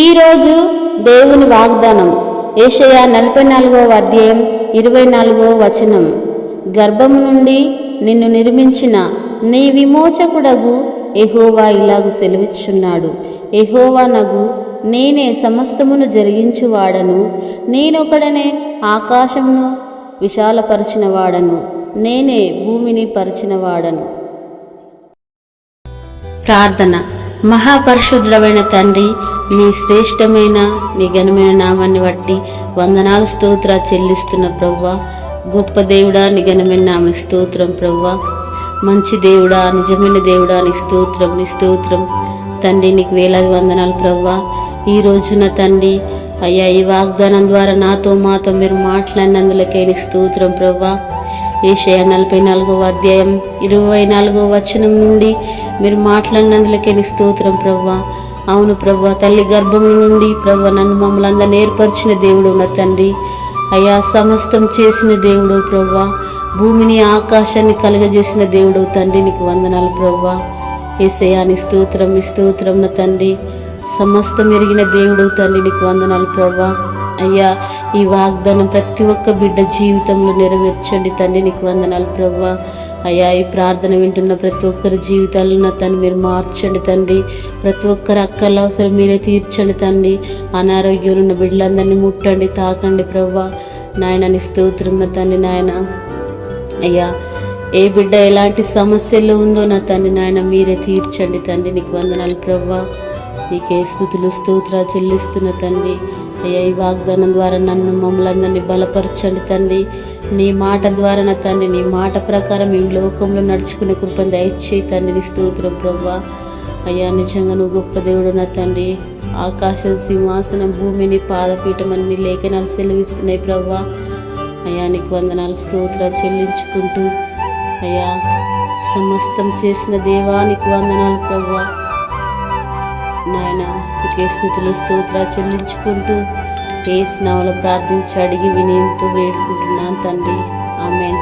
ఈరోజు దేవుని వాగ్దానం యెషయా 44వ అధ్యాయం 24వ వచనం. గర్భము నుండి నిన్ను నిర్మించిన నీ విమోచకుడగు యెహోవా ఇలాగు సెలవిచ్చుచున్నాడు. యెహోవా నగు నేనే సమస్తమును జరిగించువాడను, నేనొకడనే ఆకాశమును విశాలపరిచినవాడను, నేనే భూమిని పరిచినవాడను. ప్రార్థన. మహాపరిశుద్ధుడమైన తండ్రి, నీ శ్రేష్టమైన నీ ఘనమైన నామాన్ని బట్టి వందనాలు స్తోత్రాలు చెల్లిస్తున్న ప్రవ్వా. గొప్ప దేవుడా, నీ ఘనమైన నామ స్తోత్రం ప్రవ్వా. మంచి దేవుడా, నిజమైన దేవుడా, నీ స్తోత్రం, నీ స్తోత్రం తండ్రి. నీకు వేలాది వందనాలు ప్రవ్వా. ఈ రోజున తండ్రి అయ్యా, ఈ వాగ్దానం ద్వారా నాతో మాతో మీరు మాట్లాడినందులకే నీ స్తోత్రం ప్రవ్వా. యెషయా 44వ అధ్యాయం 24వ వచనం నుండి మీరు మాట్లాడినందులకే నీ స్తోత్రం ప్రవ్వా. అవును ప్రవ్వా, తల్లి గర్భం నుండి ప్రవ్వా నన్ను మమ్మల్ని అందరినీ ఏర్పరిచిన దేవుడు నా తండ్రి. అయ్యా, సమస్తం చేసిన దేవుడు ప్రవ్వా, భూమిని ఆకాశాన్ని కలగజేసిన దేవుడు తండ్రి. నీకు వందనాలు ప్రవ్వా. యేసయ్యా నీ స్తోత్రం, నీ స్తోత్రం నా తండ్రి. సమస్తం ఎరిగిన దేవుడు తండ్రి. నీకు వందనాలు ప్రవ్వా. అయ్యా, ఈ వాగ్దానం ప్రతి ఒక్క బిడ్డ జీవితంలో నెరవేర్చండి తండ్రి. నీకు వందనాలు ప్రవ్వా. అయ్యా, ఈ ప్రార్థన వింటున్న ప్రతి ఒక్కరి జీవితాలను నా తండ్రి మీరు మార్చండి తండ్రి. ప్రతి ఒక్కరి అక్కల అవసరం మీరే తీర్చండి తండ్రి. అనారోగ్యం ఉన్న బిడ్డలందరినీ ముట్టండి, తాకండి ప్రవ్వా. నాయన నీ స్తోత్రం నా తండ్రి. నాయన అయ్యా, ఏ బిడ్డ ఎలాంటి సమస్యల్లో ఉందో నా తండ్రి నాయన మీరే తీర్చండి తండ్రి. నీకు వందనాలు ప్రవ్వా. నీకే స్తుతులు స్తోత్రాలు చెల్లిస్తున్న తండ్రి. అయ్యా, ఈ వాగ్దానం ద్వారా నన్ను మమ్మల్ని అందరినీ బలపరచండి తండ్రి. నీ మాట ద్వారా నా తండ్రి, నీ మాట ప్రకారం ఈ లోకంలో నడుచుకునే కృపను దయచేయి తండ్రి. నీ స్తోత్రం ప్రవ్వా. అయ్యా, నిజంగా నువ్వు గొప్ప దేవుడు నా తండ్రి. ఆకాశం సింహాసనం, భూమిని పాదపీఠం అన్ని లేఖనాలు సెలవిస్తున్నాయి ప్రవ్వా. అయ్యా, నీకు వందనాలు స్తోత్రాలు చెల్లించుకుంటూ అయ్యా, సమస్తం చేసిన దేవానికి వందనాలు ప్రవ్వా. నాయన నీకే స్తుతులు స్తోత్రాలు చెల్లించుకుంటూ యేసు నామములో ప్రార్థించి అడిగి వినయంతో వేడుకుంటున్నాను తండ్రి. ఆమేన్.